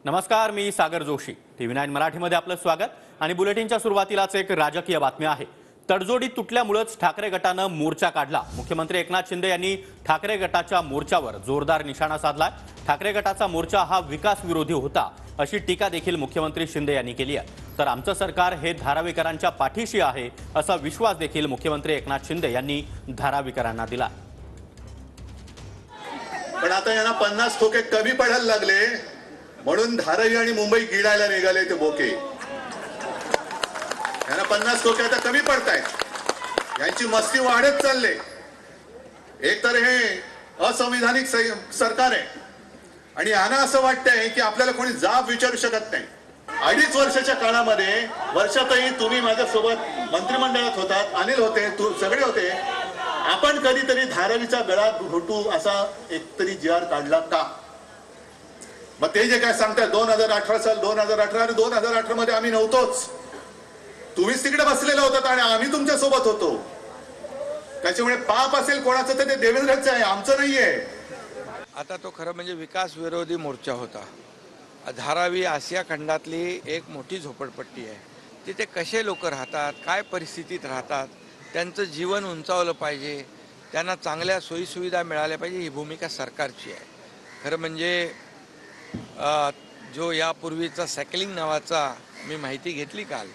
नमस्कार, मी सागर जोशी। TV9 मराठीमध्ये आपलं स्वागत आणि बुलेटिनच्या सुरुवातीलाच एक राजकीय बातमी आहे। तडजोडी तुटल्यामुळेच ठाकरे गटानं मोर्चा काढला। मुख्यमंत्री एकनाथ शिंदे यांनी ठाकरे गटाच्या मोर्चावर जोरदार निशाणा साधलाय। ठाकरे गटाचा मोर्चा हा विकास विरोधी होता अशी टीका देखील मुख्यमंत्री शिंदे यांनी केली आहे। तर आमचं सरकार हे धारावीकरांच्या पाठीशी आहे असा विश्वास देखील मुख्यमंत्री एकनाथ शिंदे यांनी धारावीकरांना दिला। पण आता यांना 50 ठोके कमी पडायला लागले म्हणून धारावी आणि मुंबई गिळायला निघाले ते बोके। यांना 50 ठोके आता कमी पडतायत, यांची मस्ती वाढत चालले। एक तर हे असंविधानिक सरकार आहे आणि यांना असं वाटतंय की आपल्याला कोणी जाब विचारू शकत नाही। 2.5 वर्षाच्या काळामध्ये वर्षातही तुम्ही माझ्यासोबत मंत्रिमंडळात होतात, अनिल होते, सगळे होते, आपण कधीतरी धारावीचा गळा घोटू असा एकतरी जी.आर. काढला का? मग ते जे काय सांगतात 2018 साल 2018 आणि 2018 मध्ये आम्ही नव्हतोच, तुम्हीच तिकडे बसलेला होतात आणि आम्ही तुमच्या सोबत होतो। त्याच्यामुळे पाप असेल कोणाचं तर ते देवेंद्रचं आहे, आमचं नाहीये। आता तो खरं म्हणजे विकास विरोधी मोर्चा होता। धारावी आशिया खंडातली एक मोठी झोपडपट्टी आहे। तिथे कसे लोक राहतात, काय परिस्थितीत राहतात, त्यांचं जीवन उंचावलं पाहिजे, त्यांना चांगल्या सोयीसुविधा मिळाल्या पाहिजे, ही भूमिका सरकारची आहे। खरं म्हणजे जो यापूर्वीचा सॅकलिंग नावाचा, मी माहिती घेतली काल,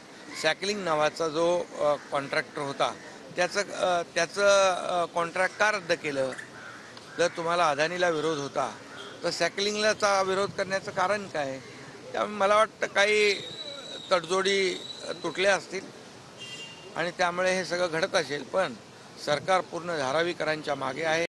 सॅकलिंग नावाचा जो कॉन्ट्रॅक्टर होता त्याचं कॉन्ट्रॅक्ट का रद्द केलं? जर तुम्हाला अदानीला विरोध होता तर सॅकलिंगलाचा विरोध करण्याचं कारण काय? त्यामुळे मला वाटतं काही तडजोडी तुटल्या असतील आणि त्यामुळे हे सगळं घडत असेल, पण सरकार पूर्ण धारावीकरांच्या मागे आहे।